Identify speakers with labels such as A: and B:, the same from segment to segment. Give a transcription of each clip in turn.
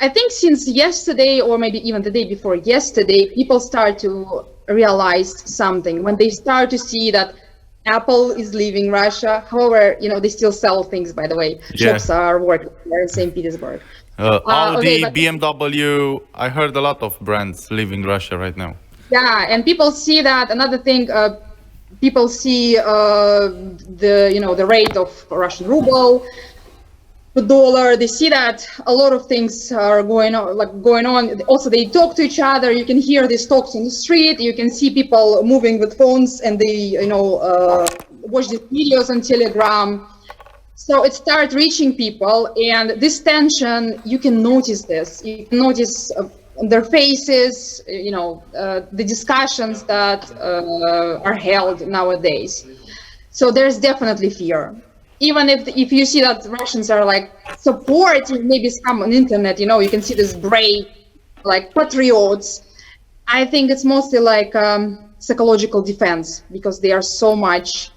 A: I think since yesterday, or maybe even the day before yesterday, people start to realize something when they start to see that Apple is leaving Russia. However, they still sell things, by the way.
B: Yeah.
A: Shops are working there in St. Petersburg.
B: Audi, BMW, I heard a lot of brands leaving Russia right now.
A: Yeah, and people see that. Another thing, people see the rate of Russian ruble, the dollar. They see that a lot of things are going on. Also, they talk to each other. You can hear these talks on the street. You can see people moving with phones, and they watch these videos on Telegram. So it starts reaching people, and this tension, you can notice this. You can notice their faces, the discussions that are held nowadays. So there's definitely fear. Even if you see that Russians are supporting maybe some on internet, you can see this brave, patriots. I think it's mostly psychological defense, because they are so much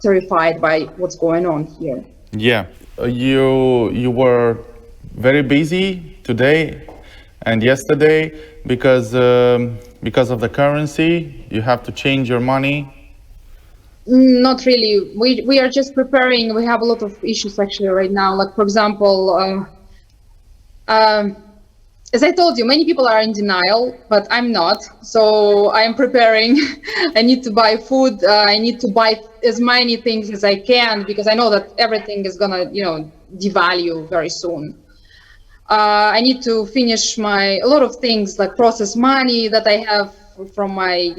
A: terrified by what's going on here.
B: Yeah, you were very busy today and yesterday because of the currency. You have to change your money.
A: Not really. We are just preparing. We have a lot of issues actually right now. For example, as I told you, many people are in denial, but I'm not. So I am preparing. I need to buy food. I need to buy as many things as I can, because I know that everything is gonna, devalue very soon. I need to finish a lot of things, process money that I have from my,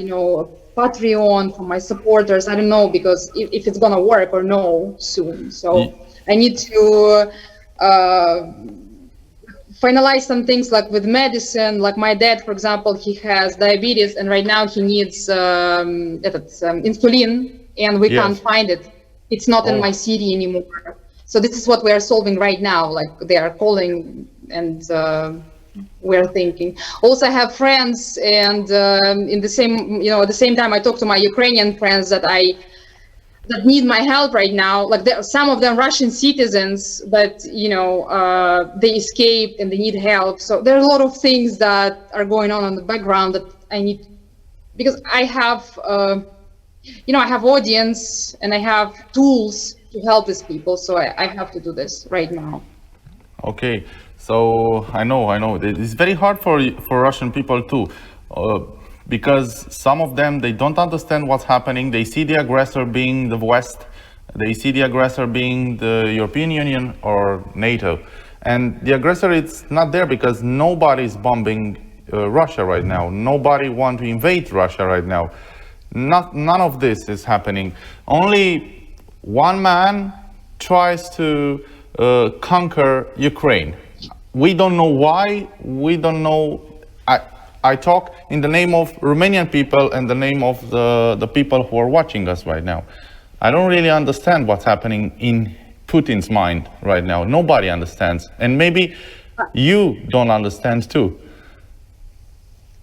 A: Patreon, from my supporters. I don't know, because if it's gonna work or no soon. So I need to finalize some things with medicine. My dad, for example, he has diabetes, and right now he needs insulin, and we can't find it. It's not in my city anymore. So this is what we are solving right now. They are calling, and we're thinking. Also, I have friends, and in the same, at the same time, I talk to my Ukrainian friends that need my help right now. Some of them Russian citizens, but they escaped and they need help. So there are a lot of things that are going on in the background that I need, because I have, I have audience and I have tools to help these people. So I have to do this right now.
B: Okay, so I know it's very hard for Russian people too. Because some of them, they don't understand what's happening. They see the aggressor being the West. They see the aggressor being the European Union or NATO. And the aggressor is not there because nobody's bombing Russia right now. Nobody wants to invade Russia right now. None of this is happening. Only one man tries to conquer Ukraine. We don't know why. We don't know. I talk in the name of Romanian people and the name of the people who are watching us right now. I don't really understand what's happening in Putin's mind right now. Nobody understands. And maybe you don't understand too.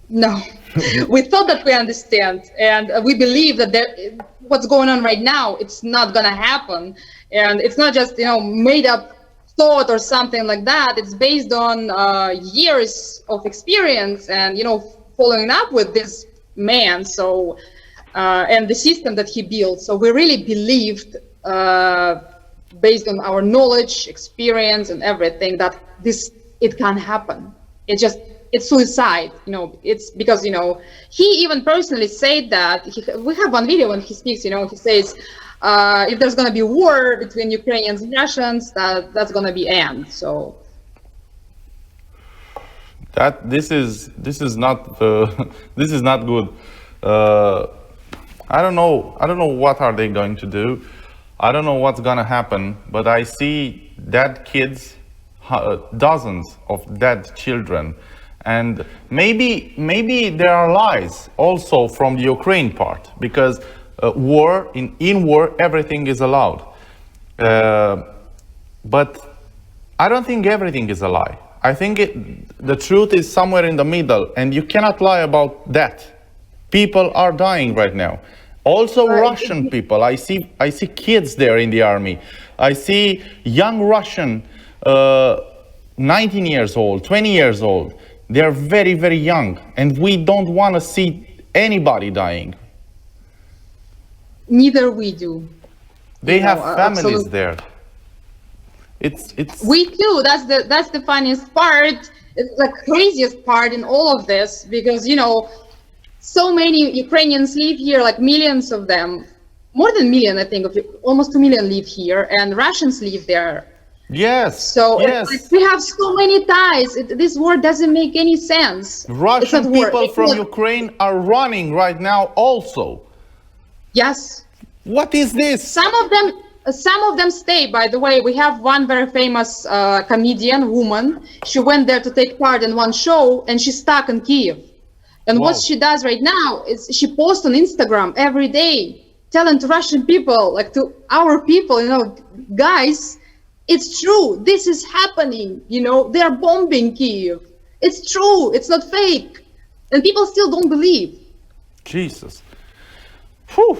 A: No, we thought that we understand. And we believe that what's going on right now, it's not going to happen. And it's not just, made up thought or something like that. It's based on years of experience and following up with this man, so and the system that he built. So we really believed, based on our knowledge, experience, and everything, that it can happen. It's suicide. It's because he even personally said that. We have one video when he speaks. He says, if there's going to be war between Ukrainians and Russians, that's going to be end. So
B: this is not this is not good. I don't know what are they going to do. I don't know what's going to happen. But I see dead kids, dozens of dead children, and maybe there are lies also from the Ukraine part, because in war everything is allowed, but I don't think everything is a lie. I think the truth is somewhere in the middle, and you cannot lie about that. People are dying right now. Also Russian people. I see kids there in the army. I see young Russian 19 years old, 20 years old. They are very, very young, and we don't want to see anybody dying.
A: Neither we do.
B: They have families
A: absolutely.
B: there. It's
A: We too. That's the funniest part. It's the craziest part in all of this, because so many Ukrainians live here, like millions of them, more than a million, I think, almost 2 million live here, and Russians live there.
B: yes.
A: So
B: yes.
A: it's like we have so many ties. This war doesn't make any sense.
B: Russian
A: war.
B: people from Ukraine are running right now also.
A: Yes.
B: What is this?
A: Some of them stay, by the way. We have one very famous comedian woman. She went there to take part in one show, and she's stuck in Kiev. And
B: Wow.
A: what she does right now is she posts on Instagram every day, telling to Russian people, like to our people, guys, it's true. This is happening. They are bombing Kiev. It's true. It's not fake. And people still don't believe.
B: Jesus. Whew.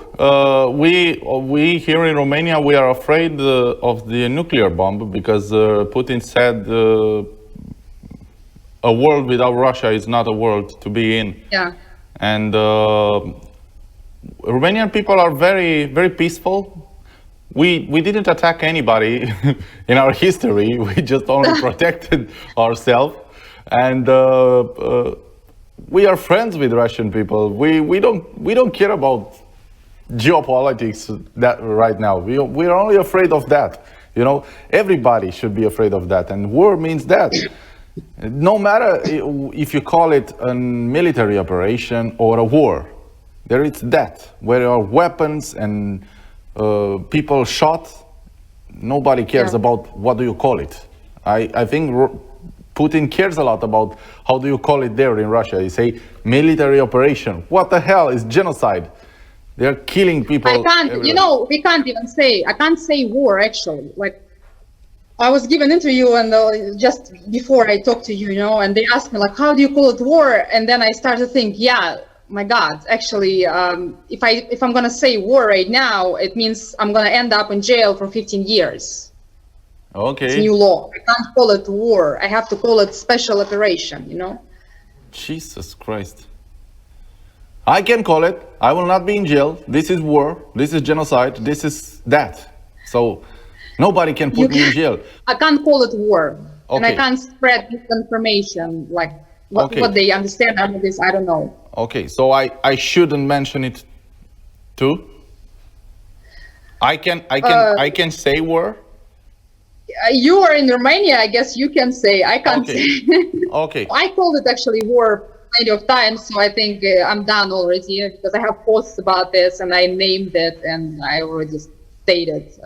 B: We here in Romania, we are afraid of the nuclear bomb because Putin said a world without Russia is not a world to be in.
A: Yeah.
B: And Romanian people are very, very peaceful. We didn't attack anybody in our history. We just only protected ourselves. And we are friends with Russian people. We don't care about geopolitics that right now. We are only afraid of that. Everybody should be afraid of that. And war means that. No matter if you call it a military operation or a war, there is that, where there are weapons and people shot. Nobody cares about what do you call it. I think Putin cares a lot about how do you call it there in Russia. They say military operation. What the hell is genocide? They're killing people.
A: I can't, we can't even say, I can't say war actually. Like, I was given an interview and just before I talked to you, and they asked me like, how do you call it war? And then I started to think, my God, actually, if I'm gonna say war right now, it means I'm gonna end up in jail for 15 years.
B: Okay.
A: It's new law. I can't call it war. I have to call it special operation,
B: Jesus Christ. I can call it. I will not be in jail. This is war. This is genocide. This is that. So nobody can put me in jail.
A: I can't call it war.
B: Okay.
A: And I can't spread misinformation, like what they understand out of this, I don't know.
B: Okay, so I shouldn't mention it too? I can say war?
A: You are in Romania, I guess you can say. I can't say.
B: Okay.
A: I called it actually war plenty of times, so I think I'm done already because I have posts about this and I named it and I already stated.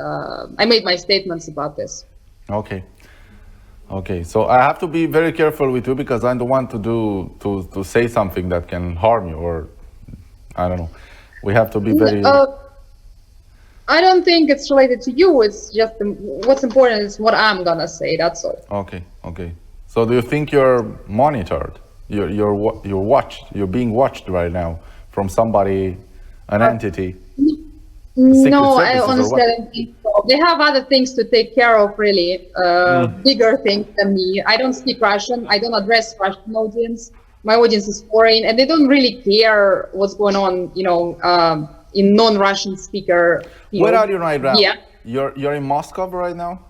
A: I made my statements about this.
B: Okay, so I have to be very careful with you because I don't want to say something that can harm you, or I don't know. We have to be very.
A: I don't think it's related to you. It's just what's important is what I'm gonna say. That's all.
B: Okay. So do you think you're monitored? You're watched. You're being watched right now from somebody, an entity.
A: No, I honestly don't think so. They have other things to take care of, really, bigger things than me. I don't speak Russian. I don't address Russian audience. My audience is foreign, and they don't really care what's going on, in non-Russian speaker field.
B: Where are you right now?
A: Yeah.
B: You're in Moscow right now?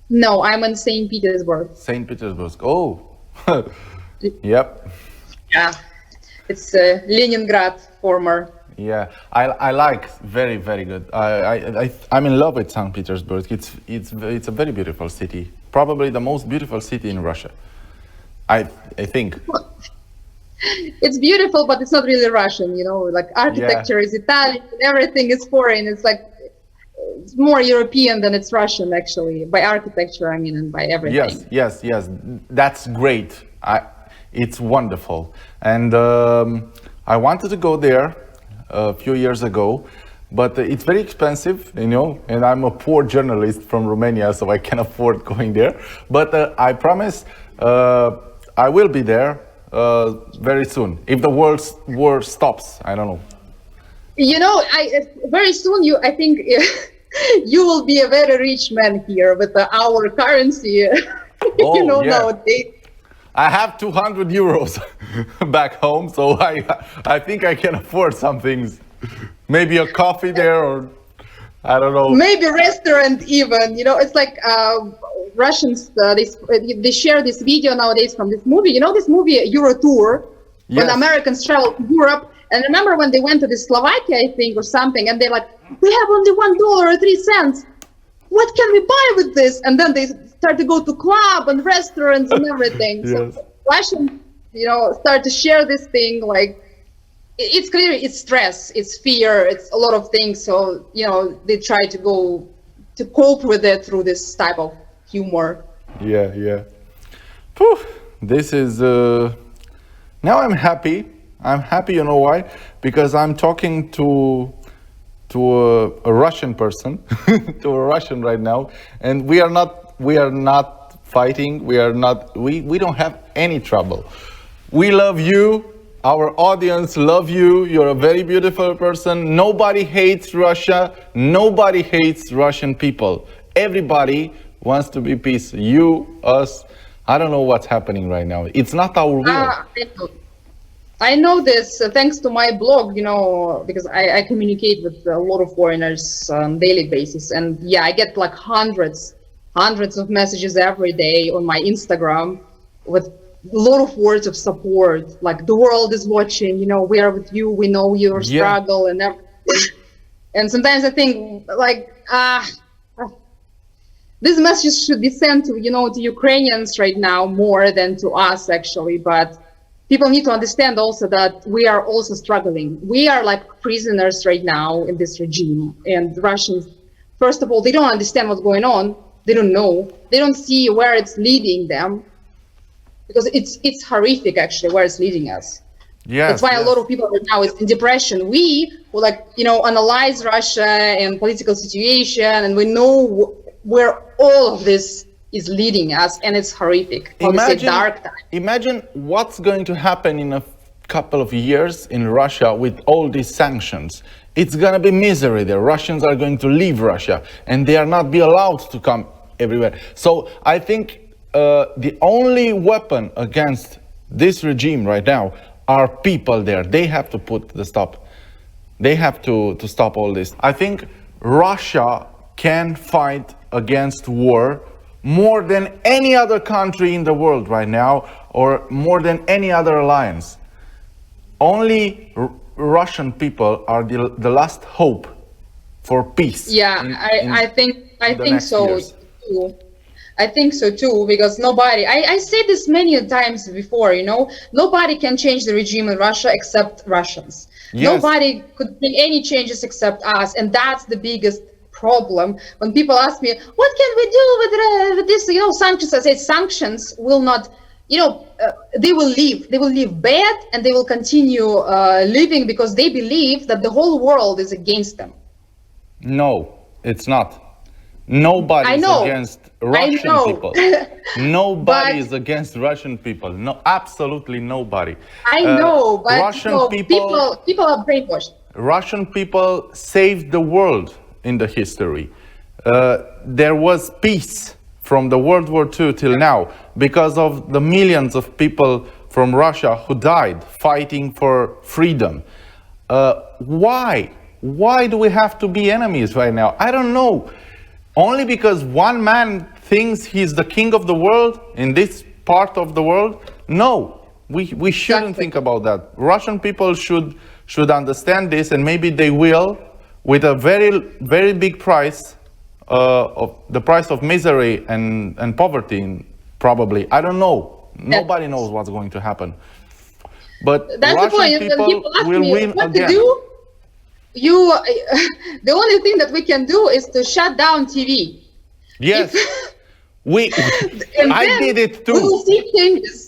A: No, I'm in St. Petersburg.
B: St. Petersburg. Oh, yep.
A: Yeah, it's Leningrad, former.
B: Yeah, I like very, very good. I'm in love with St. Petersburg. It's a very beautiful city. Probably the most beautiful city in Russia. I think.
A: It's beautiful, but it's not really Russian, like architecture is Italian, everything is foreign. It's like, it's more European than it's Russian, actually, by architecture, I mean, and by everything.
B: Yes. That's great. It's wonderful. And I wanted to go there a few years ago, but it's very expensive, and I'm a poor journalist from Romania, so I can't afford going there. But I promise I will be there very soon, if the war stops. I don't know. Very soon, I think you will be a very rich man here with our currency. Oh,
A: you know,
B: yeah.
A: nowadays.
B: I have 200 euros back home, so I think I can afford some things. Maybe a coffee there, or I don't know.
A: Maybe restaurant even, you know, it's like Russians, they share this video nowadays from this movie. You know this movie, Euro Tour, when
B: Yes.
A: Americans travel to Europe. And remember when they went to the Slovakia, I think, or something, and they're like, we have only $1 or 3 cents. What can we buy with this? And then they start to go to club and restaurants and everything.
B: Yes.
A: So Russians, you know, start to share this thing, like, it's clear it's stress, it's fear, it's a lot of things. So, you know, they try to go to cope with it through this type of humor.
B: Yeah, yeah. Whew. This is, now I'm happy. I'm happy, you know why? Because I'm talking to a Russian person, to a Russian right now, and we are not fighting. We don't have any trouble. We love you. Our audience love you. You're a very beautiful person. Nobody hates Russia. Nobody hates Russian people. Everybody wants to be peace. You, us. I don't know what's happening right now. It's not our will.
A: I know this thanks to my blog, you know, because I communicate with a lot of foreigners on daily basis. And yeah, I get like hundreds of messages every day on my Instagram with a lot of words of support. Like, the world is watching, you know, we are with you, we know your struggle and everything. And sometimes I think like, these messages should be sent to, you know, to Ukrainians right now more than to us actually. But people need to understand also that we are also struggling. We are like prisoners right now in this regime. And Russians, first of all, they don't understand what's going on. They don't know. They don't see where it's leading them. Because it's horrific actually where it's leading us.
B: Yes,
A: that's why a lot of people right now is in depression. We will, like, you know, analyze Russia and political situation, and we know where all of this is leading us, and it's horrific. Imagine, dark time.
B: Imagine what's going to happen in a couple of years in Russia with all these sanctions. It's going to be misery there. Russians are going to leave Russia, and they are not be allowed to come everywhere. So I think the only weapon against this regime right now are people there. They have to put the stop. They have to stop all this. I think Russia can fight against war more than any other country in the world right now, or more than any other alliance. Only Russian people are the last hope for peace.
A: Yeah, I think so too. I think so too, because nobody, I said this many times before, you know, nobody can change the regime in Russia except Russians. Yes. Nobody could bring any changes except us, and that's the biggest problem. When people ask me, what can we do with this, you know, sanctions, I say sanctions will not, you know, they will leave bad, and they will continue living because they believe that the whole world is against them.
B: No, it's not. Nobody is against Russian people. Nobody is against Russian people. No, absolutely nobody.
A: I know, but
B: Russian
A: people are brainwashed.
B: Russian people saved the world in the history. There was peace from the World War II till now because of the millions of people from Russia who died fighting for freedom. Why? Why do we have to be enemies right now? I don't know. Only because one man thinks he's the king of the world in this part of the world? No, we shouldn't think about that. Russian people should understand this, and maybe they will, with a very, very big price, of the price of misery and poverty, probably. I don't know. Nobody knows what's going to happen. But
A: that's
B: Russian people will win again.
A: The only thing that we can do is to shut down TV.
B: Yes, I did it too.
A: We will see changes.